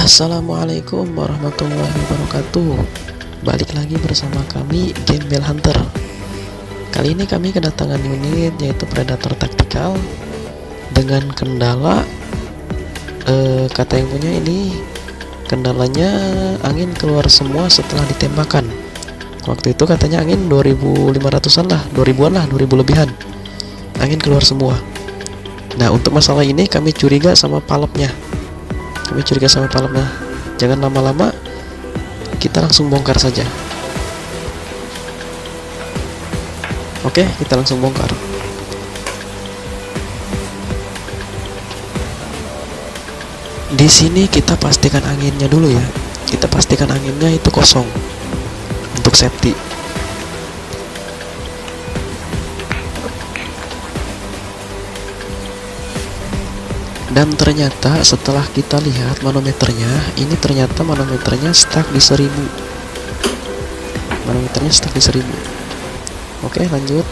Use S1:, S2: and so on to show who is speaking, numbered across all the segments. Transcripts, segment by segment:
S1: Assalamualaikum warahmatullahi wabarakatuh. Balik lagi bersama kami Gembel Hunter. Kali ini kami kedatangan unit yaitu Predator Tactical dengan kendala kata yang punya ini kendalanya angin keluar semua setelah ditembakkan. Waktu itu katanya angin 2500-an lah, 2000-an lah, 2000 lebihan. Angin keluar semua. Nah, untuk masalah ini kami curiga sama palepnya. Jangan lama-lama, kita langsung bongkar saja. Oke, kita langsung bongkar. Di sini kita pastikan anginnya dulu ya. Kita pastikan anginnya itu kosong untuk safety. Dan ternyata setelah kita lihat manometernya, ini ternyata manometernya stuck di 1000. Manometernya stuck di 1000. Oke, lanjut.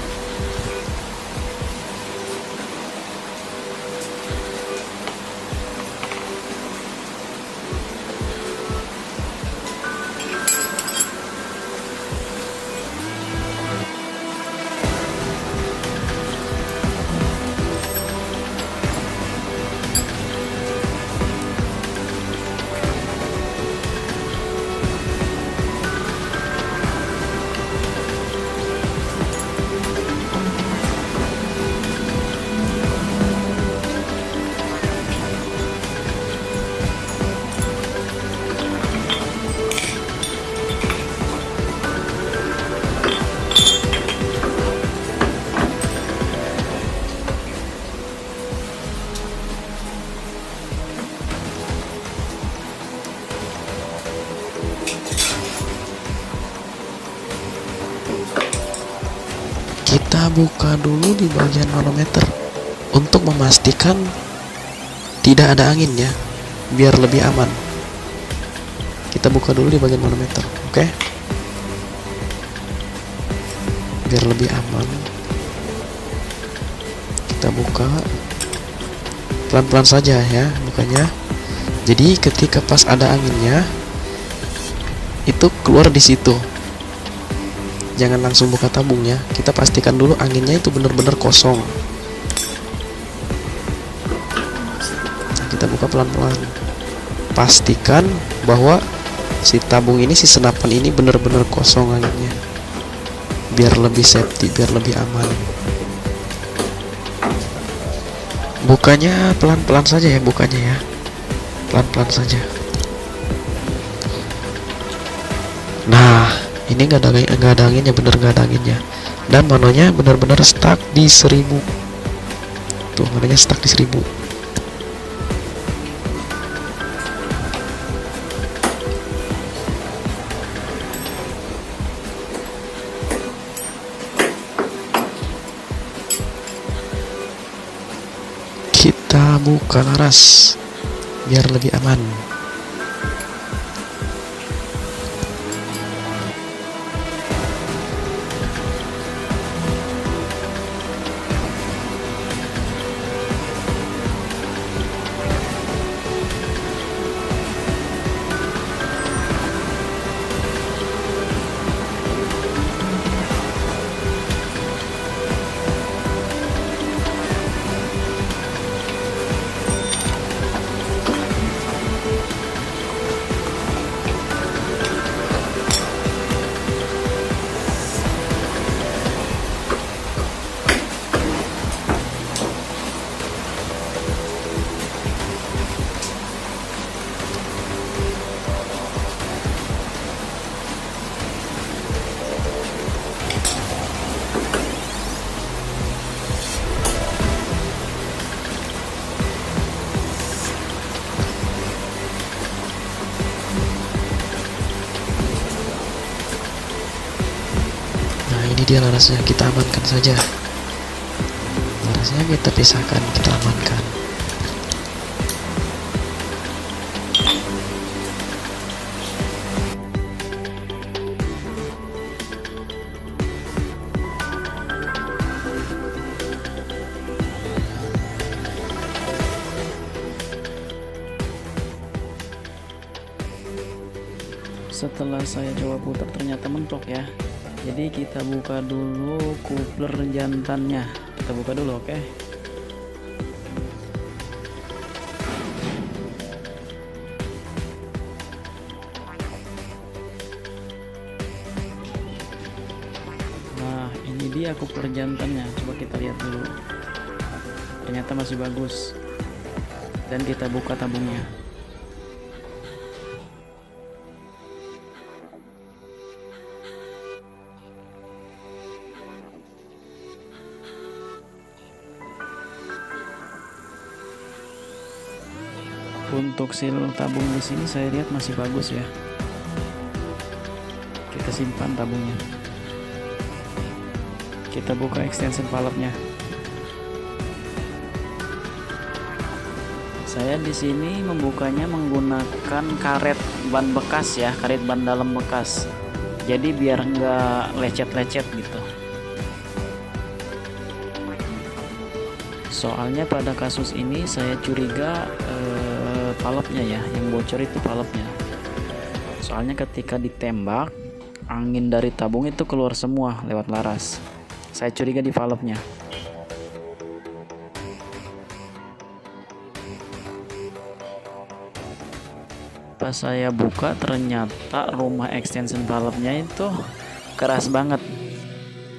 S1: Kita buka dulu di bagian manometer untuk memastikan tidak ada angin ya, biar lebih aman. Kita buka dulu di bagian manometer, oke? Biar lebih aman. Kita buka pelan-pelan saja ya bukanya. Jadi ketika pas ada anginnya itu keluar di situ. Jangan langsung buka tabungnya, kita pastikan dulu anginnya itu benar-benar kosong. Nah, kita buka pelan-pelan. Pastikan bahwa si tabung ini, si senapan ini benar-benar kosong anginnya. Biar lebih safety, biar lebih aman. Bukanya pelan-pelan saja ya, bukanya ya. Pelan-pelan saja. Nah, ini nggak ada anginnya, bener nggak ada anginnya, dan manonya benar-benar stuck di 1000. Tuh, manonya stuck di 1000. Kita buka laras biar lebih aman. Ini dia larasnya, kita amankan saja. Larasnya kita pisahkan, kita amankan.
S2: Setelah saya coba putar ternyata mentok ya. Jadi kita buka dulu coupler jantannya. Kita buka dulu, oke. Nah, ini dia coupler jantannya. Coba kita lihat dulu. Ternyata masih bagus. Dan kita buka tabungnya. Untuk seal tabung di sini saya lihat masih bagus ya. Kita simpan tabungnya. Kita buka extension valve-nya. Saya di sini membukanya menggunakan karet ban bekas ya, karet ban dalam bekas. Jadi biar nggak lecet-lecet gitu. Soalnya pada kasus ini saya curiga valve-nya ya, yang bocor itu valve-nya. Soalnya ketika ditembak, angin dari tabung itu keluar semua lewat laras. Saya curiga di valve-nya. Pas saya buka ternyata rumah extension valve-nya itu keras banget.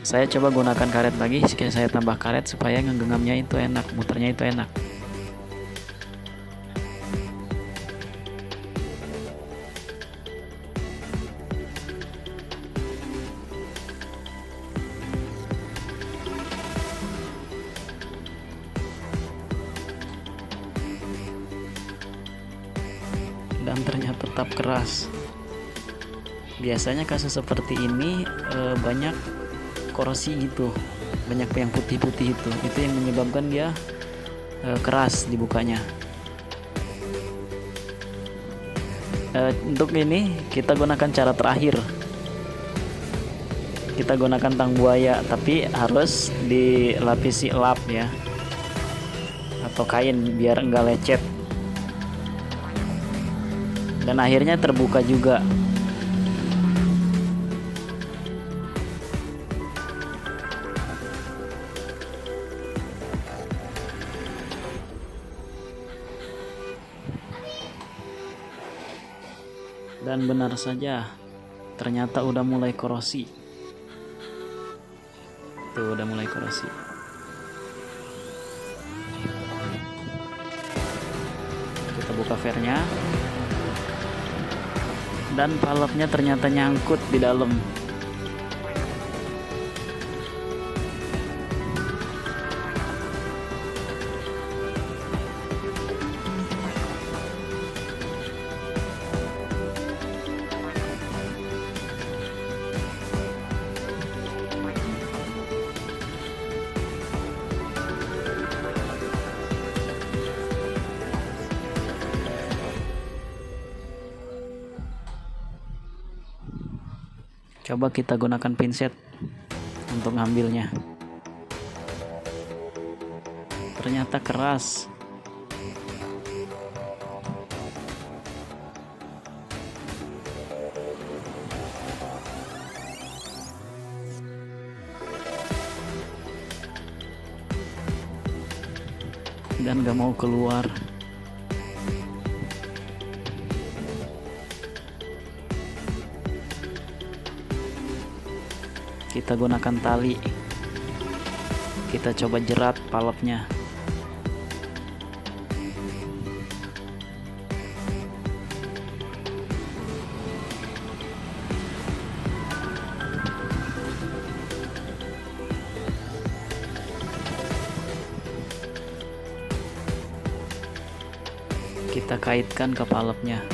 S2: Saya coba gunakan karet lagi, saya tambah karet supaya ngegenggamnya itu enak, muternya itu enak. Dan ternyata tetap keras. Biasanya kasus seperti ini banyak korosi gitu, banyak yang putih-putih itu yang menyebabkan dia keras dibukanya. Untuk ini kita gunakan cara terakhir, kita gunakan tang buaya, tapi harus dilapisi lap ya, atau kain biar enggak lecet. Dan akhirnya terbuka juga. Dan benar saja, ternyata udah mulai korosi. Tuh, udah mulai korosi. Kita buka fairnya. Dan valve-nya ternyata nyangkut di dalam. Coba kita gunakan pinset untuk ngambilnya. Ternyata keras. Dan gak mau keluar. Kita gunakan tali. Kita coba jerat valve-nya. Kita kaitkan ke valve-nya.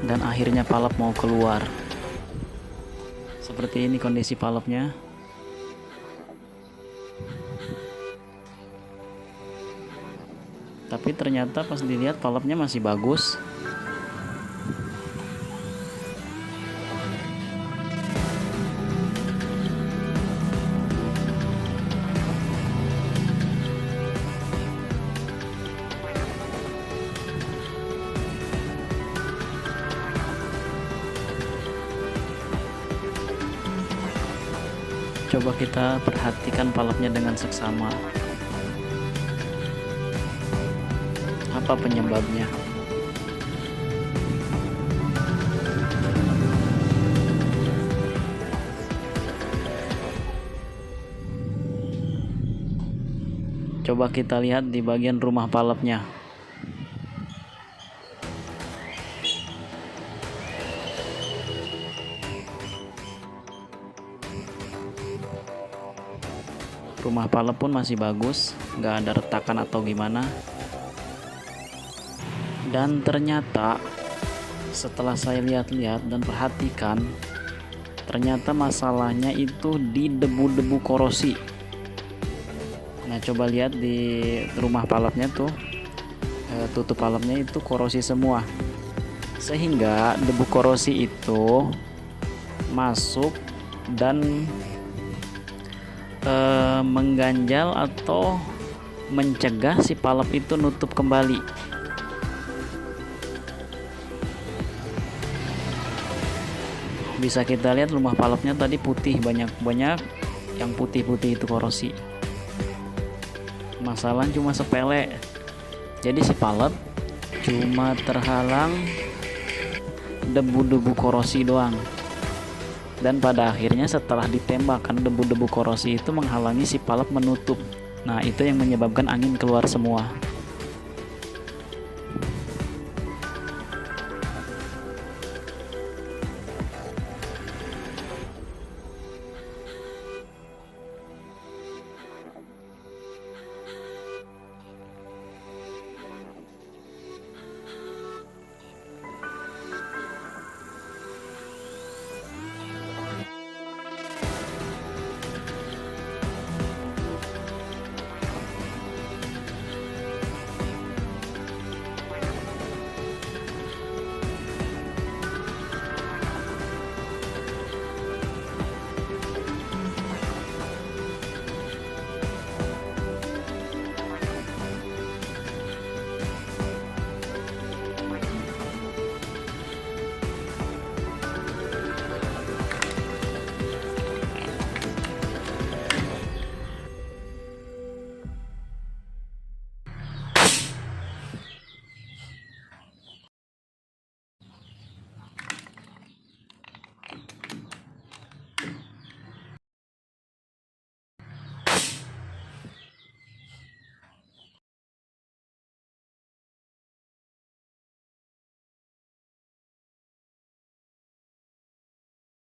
S2: Dan akhirnya valve mau keluar. Seperti ini kondisi valve-nya. Tapi ternyata pas dilihat valve-nya masih bagus. Coba kita perhatikan valve-nya dengan seksama. Apa penyebabnya? Coba kita lihat di bagian rumah valve-nya. Rumah valve pun masih bagus, nggak ada retakan atau gimana. Dan ternyata setelah saya lihat-lihat dan perhatikan, ternyata masalahnya itu di debu-debu korosi. Nah, coba lihat di rumah valve-nya tuh, tutup valve-nya itu korosi semua, sehingga debu korosi itu masuk dan mengganjal atau mencegah si valve itu nutup kembali. Bisa kita lihat rumah valve-nya tadi putih, banyak yang putih-putih itu korosi. Masalah cuma sepele. Jadi si valve cuma terhalang debu-debu korosi doang. Dan pada akhirnya setelah ditembakkan, debu-debu korosi itu menghalangi si valve menutup. Nah, itu yang menyebabkan angin keluar semua.